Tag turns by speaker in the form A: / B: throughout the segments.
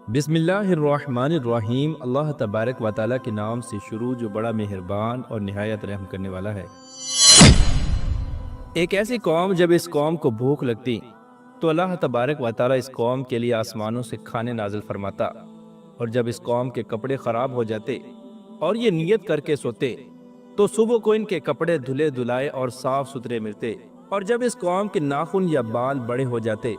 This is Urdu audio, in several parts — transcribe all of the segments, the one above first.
A: بسم اللہ الرحمن الرحیم۔ اللہ تبارک و تعالیٰ کے نام سے شروع جو بڑا مہربان اور نہایت رحم کرنے والا ہے۔ ایک ایسی قوم، جب اس قوم کو بھوک لگتی تو اللہ تبارک و تعالیٰ اس قوم کے لیے آسمانوں سے کھانے نازل فرماتا، اور جب اس قوم کے کپڑے خراب ہو جاتے اور یہ نیت کر کے سوتے تو صبح کو ان کے کپڑے دھلے دھلائے اور صاف ستھرے ملتے، اور جب اس قوم کے ناخن یا بال بڑے ہو جاتے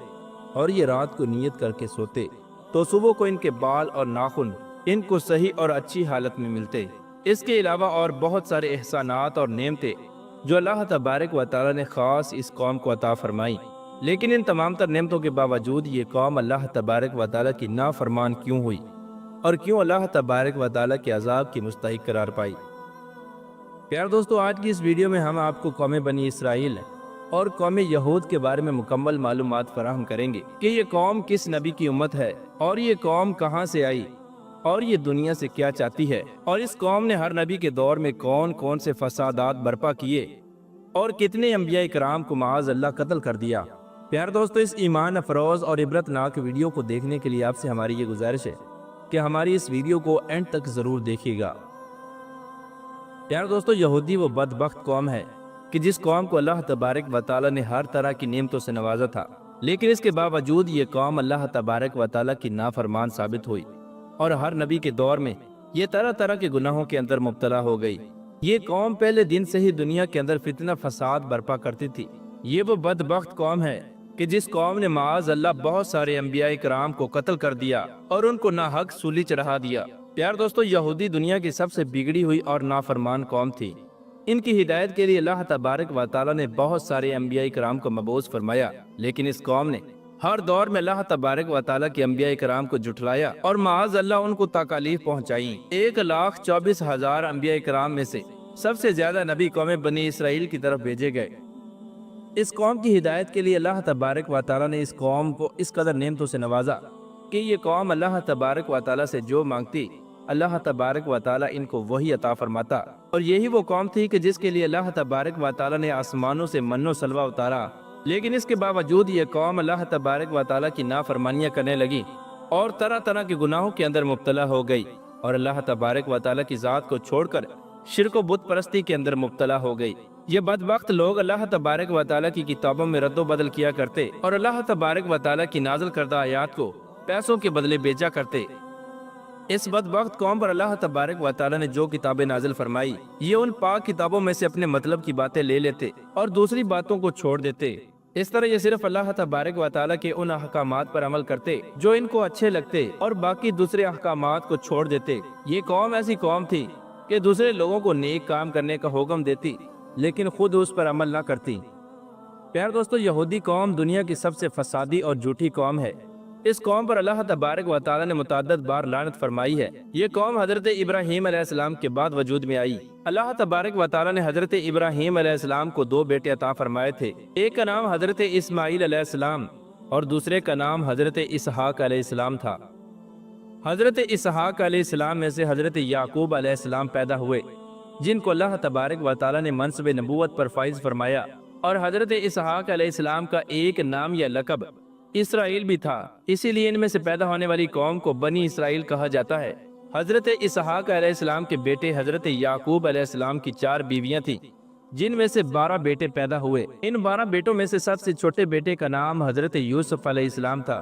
A: اور یہ رات کو نیت کر کے سوتے تو صبح کو ان کے بال اور ناخن ان کو صحیح اور اچھی حالت میں ملتے۔ اس کے علاوہ اور بہت سارے احسانات اور نعمتیں جو اللہ تبارک و تعالیٰ نے خاص اس قوم کو عطا فرمائی، لیکن ان تمام تر نعمتوں کے باوجود یہ قوم اللہ تبارک و تعالیٰ کی نافرمان کیوں ہوئی اور کیوں اللہ تبارک و تعالیٰ کے عذاب کی مستحق قرار پائی؟ پیار دوستو، آج کی اس ویڈیو میں ہم آپ کو قوم بنی اسرائیل اور قوم یہود کے بارے میں مکمل معلومات فراہم کریں گے کہ یہ قوم کس نبی کی امت ہے، اور یہ قوم کہاں سے آئی، اور یہ دنیا سے کیا چاہتی ہے، اور اس قوم نے ہر نبی کے دور میں کون کون سے فسادات برپا کیے اور کتنے انبیاء کرام کو معاذ اللہ قتل کر دیا۔ پیار دوستو، اس ایمان افروز اور عبرت ناک ویڈیو کو دیکھنے کے لیے آپ سے ہماری یہ گزارش ہے کہ ہماری اس ویڈیو کو اینڈ تک ضرور دیکھیے گا۔ پیار دوستو، یہودی وہ بدبخت قوم ہے کہ جس قوم کو اللہ تبارک و تعالیٰ نے ہر طرح کی نعمتوں سے نوازا تھا، لیکن اس کے باوجود یہ قوم اللہ تبارک و تعالیٰ کی نافرمان ثابت ہوئی، اور ہر نبی کے دور میں یہ طرح طرح کے گناہوں کے اندر مبتلا ہو گئی۔ یہ قوم پہلے دن سے ہی دنیا کے اندر فتنہ فساد برپا کرتی تھی۔ یہ وہ بدبخت قوم ہے کہ جس قوم نے معاذ اللہ بہت سارے انبیاء کرام کو قتل کر دیا اور ان کو ناحق سولی چڑھا دیا۔ پیار دوستو، یہودی دنیا کی سب سے بگڑی ہوئی اور نافرمان قوم تھی۔ ان کی ہدایت کے لیے اللہ تبارک و تعالیٰ نے بہت سارے انبیاء کرام کو مبعوث فرمایا، لیکن اس قوم نے ہر دور میں اللہ تبارک و تعالیٰ کے انبیاء کرام کو جھٹلایا اور معاذ اللہ ان کو تکالیف پہنچائیں۔ 1,24,000 انبیاء کرام میں سے سب سے زیادہ نبی قوم بنی اسرائیل کی طرف بھیجے گئے۔ اس قوم کی ہدایت کے لیے اللہ تبارک و تعالیٰ نے اس قوم کو اس قدر نعمتوں سے نوازا کہ یہ قوم اللہ تبارک و تعالیٰ سے جو مانگتی اللہ تبارک و تعالیٰ ان کو وہی عطا فرماتا، اور یہی وہ قوم تھی کہ جس کے لیے اللہ تبارک و تعالیٰ نے آسمانوں سے من و سلوہ اتارا، لیکن اس کے باوجود یہ قوم اللہ تبارک و تعالیٰ کی نافرمانیاں کرنے لگی اور طرح طرح کے گناہوں کے اندر مبتلا ہو گئی، اور اللہ تبارک و تعالیٰ کی ذات کو چھوڑ کر شرک و بت پرستی کے اندر مبتلا ہو گئی۔ یہ بدبخت لوگ اللہ تبارک و تعالیٰ کی کتابوں میں رد و بدل کیا کرتے اور اللہ تبارک و تعالیٰ کی نازل کردہ آیات کو پیسوں کے بدلے بیچا کرتے۔ اس بدبخت قوم پر اللہ تبارک و تعالیٰ نے جو کتابیں نازل فرمائی، یہ ان پاک کتابوں میں سے اپنے مطلب کی باتیں لے لیتے اور دوسری باتوں کو چھوڑ دیتے۔ اس طرح یہ صرف اللہ تبارک و تعالیٰ کے ان احکامات پر عمل کرتے جو ان کو اچھے لگتے اور باقی دوسرے احکامات کو چھوڑ دیتے۔ یہ قوم ایسی قوم تھی کہ دوسرے لوگوں کو نیک کام کرنے کا حکم دیتی لیکن خود اس پر عمل نہ کرتی۔ پیار دوستو، یہودی قوم دنیا کی سب سے فسادی اور جھوٹی قوم ہے۔ اس قوم پر اللہ تبارک و تعالیٰ نے متعدد بار لعنت فرمائی ہے۔ یہ قوم حضرت ابراہیم علیہ السلام کے بعد وجود میں آئی۔ اللہ تبارک و تعالیٰ نے حضرت ابراہیم علیہ السلام کو 2 بیٹے عطا فرمائے تھے، ایک کا نام حضرت اسماعیل علیہ السلام اور دوسرے کا نام حضرت اسحاق علیہ السلام تھا۔ حضرت اسحاق علیہ السلام میں سے حضرت یعقوب علیہ السلام پیدا ہوئے، جن کو اللہ تبارک و تعالیٰ نے منصب نبوت پر فائز فرمایا، اور حضرت اسحاق علیہ السلام کا ایک نام یا لقب اسرائیل بھی تھا، اسی لیے ان میں سے پیدا ہونے والی قوم کو بنی اسرائیل کہا جاتا ہے۔ حضرت اسحاق علیہ السلام کے بیٹے حضرت یعقوب علیہ السلام کی 4 بیویاں تھیں، جن میں سے 12 بیٹے پیدا ہوئے۔ ان 12 بیٹوں میں سے سب سے چھوٹے بیٹے کا نام حضرت یوسف علیہ السلام تھا،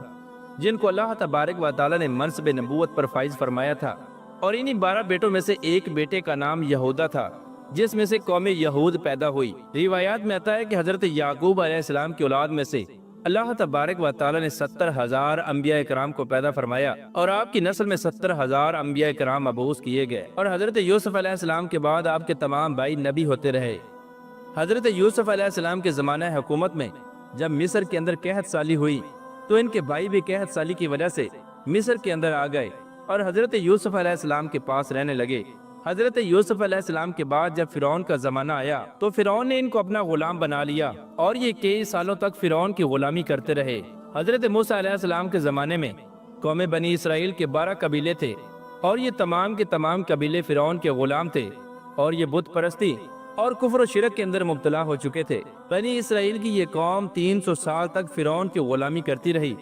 A: جن کو اللہ تبارک و تعالیٰ نے منصب نبوت پر فائز فرمایا تھا، اور انہی 12 بیٹوں میں سے ایک بیٹے کا نام یہودا تھا، جس میں سے قوم یہود پیدا ہوئی۔ روایات میں آتا ہے کہ حضرت یعقوب علیہ السلام کی اولاد میں سے اللہ تبارک و تعالیٰ نے 70,000 انبیاء کرام کو پیدا فرمایا، اور آپ کی نسل میں 70,000 انبیاء کرام مبعوث کیے گئے، اور حضرت یوسف علیہ السلام کے بعد آپ کے تمام بھائی نبی ہوتے رہے۔ حضرت یوسف علیہ السلام کے زمانہ حکومت میں جب مصر کے اندر قحط سالی ہوئی تو ان کے بھائی بھی قحط سالی کی وجہ سے مصر کے اندر آ گئے اور حضرت یوسف علیہ السلام کے پاس رہنے لگے۔ حضرت یوسف علیہ السلام کے بعد جب فرعون کا زمانہ آیا تو فرعون نے ان کو اپنا غلام بنا لیا، اور یہ کئی سالوں تک فرعون کی غلامی کرتے رہے۔ حضرت موسیٰ علیہ السلام کے زمانے میں قوم بنی اسرائیل کے 12 قبیلے تھے، اور یہ تمام کے تمام قبیلے فرعون کے غلام تھے، اور یہ بت پرستی اور کفر و شرک کے اندر مبتلا ہو چکے تھے۔ بنی اسرائیل کی یہ قوم 300 سال تک فرعون کی غلامی کرتی رہی،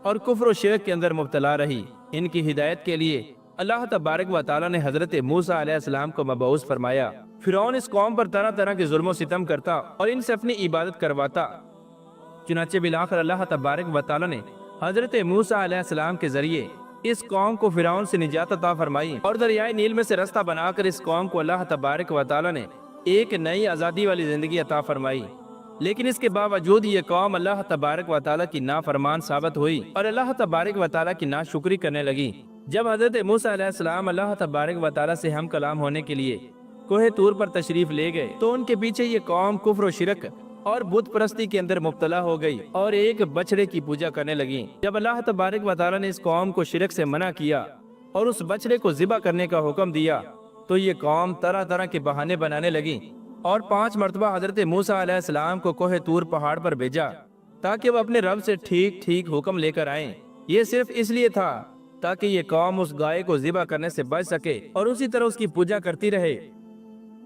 A: اور کفر و شرک کے اندر مبتلا رہی۔ ان کی ہدایت کے لیے اللہ تبارک و تعالیٰ نے حضرت موسیٰ علیہ السلام کو مبعوث فرمایا۔ فرعون اس قوم پر طرح طرح کے ظلم و ستم کرتا اور ان سے اپنی عبادت کرواتا۔ چنانچہ بالآخر اللہ تبارک و تعالیٰ نے حضرت موسیٰ علیہ السلام کے ذریعے اس قوم کو فرعون سے نجات عطا فرمائی اور دریائے نیل میں سے رستہ بنا کر اس قوم کو اللہ تبارک و تعالیٰ نے ایک نئی آزادی والی زندگی عطا فرمائی۔ لیکن اس کے باوجود یہ قوم اللہ تبارک و تعالیٰ کی نافرمان ثابت ہوئی اور اللہ تبارک و تعالیٰ کی ناشکری کرنے لگی۔ جب حضرت موسیٰ علیہ السلام اللہ تبارک و تعالیٰ سے ہم کلام ہونے کے لیے کوہ طور پر تشریف لے گئے تو ان کے پیچھے یہ قوم کفر و شرک اور بت پرستی کے اندر مبتلا ہو گئی اور ایک بچڑے کی پوجا کرنے لگی۔ جب اللہ تبارک و تعالیٰ نے اس قوم کو شرک سے منع کیا اور اس بچڑے کو ذبح کرنے کا حکم دیا تو یہ قوم طرح طرح کے بہانے بنانے لگی اور 5 مرتبہ حضرت موسیٰ علیہ السلام کو کوہ طور پہاڑ پر بھیجا تاکہ وہ اپنے رب سے ٹھیک ٹھیک حکم لے کر آئیں۔ یہ صرف اس لیے تھا تاکہ یہ قوم اس گائے کو ذبح کرنے سے بچ سکے اور اسی طرح اس کی پوجا کرتی رہے۔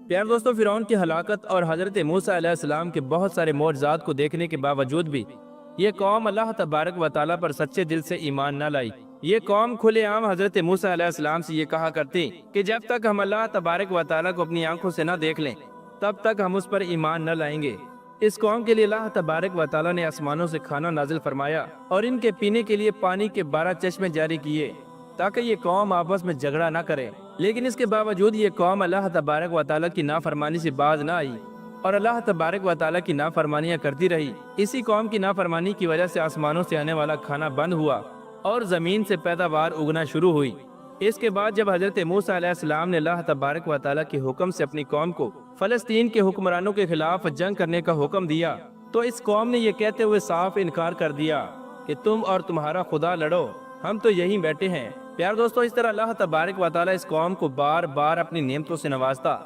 A: پیار دوستو، فرعون کی ہلاکت اور حضرت موسیٰ علیہ السلام کے بہت سارے معجزات کو دیکھنے کے باوجود بھی یہ قوم اللہ تبارک و تعالیٰ پر سچے دل سے ایمان نہ لائی۔ یہ قوم کھلے عام حضرت موسیٰ علیہ السلام سے یہ کہا کرتی کہ جب تک ہم اللہ تبارک و تعالیٰ کو اپنی آنکھوں سے نہ دیکھ لیں تب تک ہم اس پر ایمان نہ لائیں گے۔ اس قوم کے لیے اللہ تبارک و تعالیٰ نے آسمانوں سے کھانا نازل فرمایا اور ان کے پینے کے لیے پانی کے 12 چشمے جاری کیے تاکہ یہ قوم آپس میں جھگڑا نہ کرے۔ لیکن اس کے باوجود یہ قوم اللہ تبارک و تعالیٰ کی نافرمانی سے باز نہ آئی اور اللہ تبارک و تعالیٰ کی نافرمانیاں کرتی رہی۔ اسی قوم کی نافرمانی کی وجہ سے آسمانوں سے آنے والا کھانا بند ہوا اور زمین سے پیداوار اگنا شروع ہوئی۔ اس کے بعد جب حضرت موسیٰ علیہ السلام نے اللہ تبارک و تعالیٰ کے حکم سے اپنی قوم کو فلسطین کے حکمرانوں کے خلاف جنگ کرنے کا حکم دیا تو اس قوم نے یہ کہتے ہوئے صاف انکار کر دیا کہ تم اور تمہارا خدا لڑو، ہم تو یہیں بیٹھے ہیں۔ پیار دوستو، اس طرح اللہ تبارک و تعالیٰ اس قوم کو بار بار اپنی نعمتوں سے نوازتا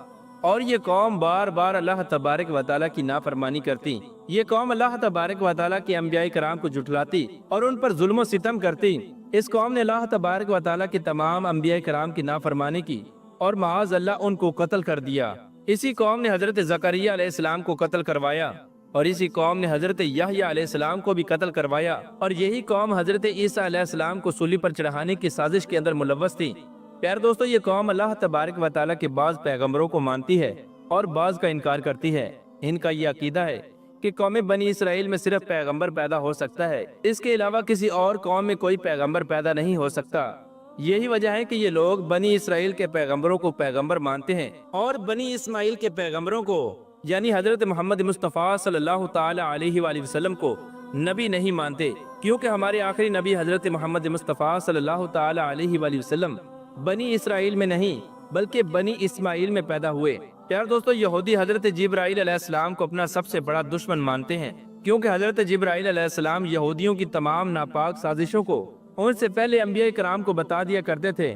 A: اور یہ قوم بار بار اللہ تبارک و تعالیٰ کی نافرمانی کرتی۔ یہ قوم اللہ تبارک و تعالیٰ کے انبیاء کرام کو جھٹلاتی اور ان پر ظلم و ستم کرتی۔ اس قوم نے اللہ تبارک و تعالیٰ کے تمام انبیاء کرام کی نافرمانی کی اور معاذ اللہ ان کو قتل کر دیا۔ اسی قوم نے حضرت زکریا علیہ السلام کو قتل کروایا اور اسی قوم نے حضرت یحییٰ علیہ السلام کو بھی قتل کروایا اور یہی قوم حضرت عیسیٰ علیہ السلام کو سولی پر چڑھانے کی سازش کے اندر ملوث تھی۔ پیار دوستو، یہ قوم اللہ تبارک و تعالیٰ کے بعض پیغمبروں کو مانتی ہے اور بعض کا انکار کرتی ہے۔ ان کا یہ عقیدہ ہے کہ قوم بنی اسرائیل میں صرف پیغمبر پیدا ہو سکتا ہے، اس کے علاوہ کسی اور قوم میں کوئی پیغمبر پیدا نہیں ہو سکتا۔ یہی وجہ ہے کہ یہ لوگ بنی اسرائیل کے پیغمبروں کو پیغمبر مانتے ہیں اور بنی اسماعیل کے پیغمبروں کو یعنی حضرت محمد مصطفیٰ صلی اللہ تعالی علیہ وآلہ وسلم کو نبی نہیں مانتے، کیونکہ ہمارے آخری نبی حضرت محمد مصطفیٰ صلی اللہ تعالی علیہ وآلہ وسلم بنی اسرائیل میں نہیں بلکہ بنی اسماعیل میں پیدا ہوئے۔ پیار دوستو، یہودی حضرت جبرائیل علیہ السلام کو اپنا سب سے بڑا دشمن مانتے ہیں، کیونکہ حضرت جبرائیل علیہ السلام یہودیوں کی تمام ناپاک سازشوں کو ان سے پہلے انبیاء کرام کو بتا دیا کرتے تھے،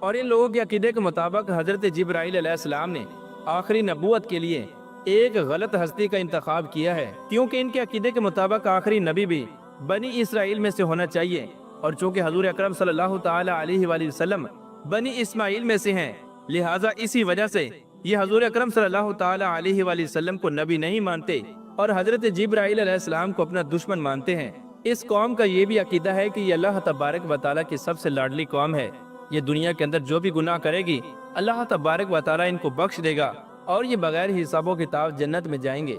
A: اور ان لوگوں کے عقیدے کے مطابق حضرت جبرائیل علیہ السلام نے آخری نبوت کے لیے ایک غلط ہستی کا انتخاب کیا ہے، کیونکہ ان کے عقیدے کے مطابق آخری نبی بھی بنی اسرائیل میں سے ہونا چاہیے، اور چونکہ حضور اکرم صلی اللہ تعالی علیہ وآلہ وسلم بنی اسماعیل میں سے ہیں، لہٰذا اسی وجہ سے یہ حضور اکرم صلی اللہ تعالی علیہ وآلہ وسلم کو نبی نہیں مانتے اور حضرت جبرائیل علیہ السلام کو اپنا دشمن مانتے ہیں۔ اس قوم کا یہ بھی عقیدہ ہے کہ یہ اللہ تبارک و تعالیٰ کی سب سے لاڈلی قوم ہے، یہ دنیا کے اندر جو بھی گناہ کرے گی اللہ تبارک و تعالیٰ ان کو بخش دے گا اور یہ بغیر حساب و کتاب جنت میں جائیں گے۔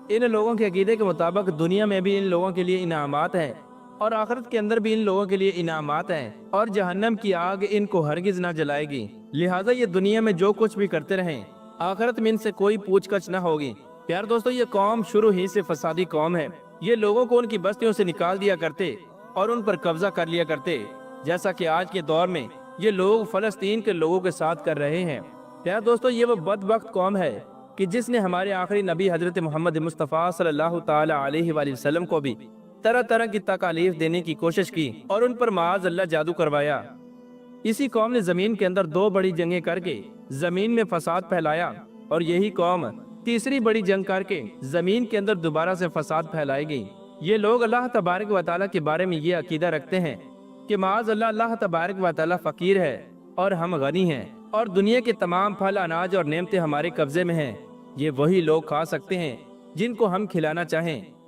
A: ان لوگوں کے عقیدے کے مطابق دنیا میں بھی ان لوگوں کے لیے انعامات ہیں اور آخرت کے اندر بھی ان لوگوں کے لیے انعامات ہیں، اور جہنم کی آگ ان کو ہرگز نہ جلائے گی، لہٰذا یہ دنیا میں جو کچھ بھی کرتے رہیں آخرت میں ان سے کوئی پوچھ گچھ نہ ہوگی۔ پیار دوستو، یہ قوم شروع ہی سے فسادی قوم ہے، یہ لوگوں کو ان کی بستیوں سے نکال دیا کرتے اور ان پر قبضہ کر لیا کرتے، جیسا کہ آج کے دور میں یہ لوگ فلسطین کے لوگوں کے ساتھ کر رہے ہیں۔ پیار دوستو، یہ وہ بدبخت قوم ہے کہ جس نے ہمارے آخری نبی حضرت محمد مصطفیٰ صلی اللہ تعالی علیہ وآلہ وسلم کو بھی طرح طرح کی تکالیف دینے کی کوشش کی اور ان پر معاذ اللہ جادو کروایا۔ اسی قوم نے زمین کے اندر 2 بڑی جنگیں کر کے زمین میں فساد پھیلایا، اور یہی قوم تیسری بڑی جنگ کر کے زمین کے اندر دوبارہ سے فساد پھیلائے گی۔ یہ لوگ اللہ تبارک و تعالیٰ کے بارے میں یہ عقیدہ رکھتے ہیں کہ معاذ اللہ اللہ تبارک و تعالیٰ فقیر ہے اور ہم غنی ہیں، اور دنیا کے تمام پھل اناج اور نعمتیں ہمارے قبضے میں ہیں، یہ وہی لوگ کھا سکتے ہیں جن کو ہم کھلانا چاہیں۔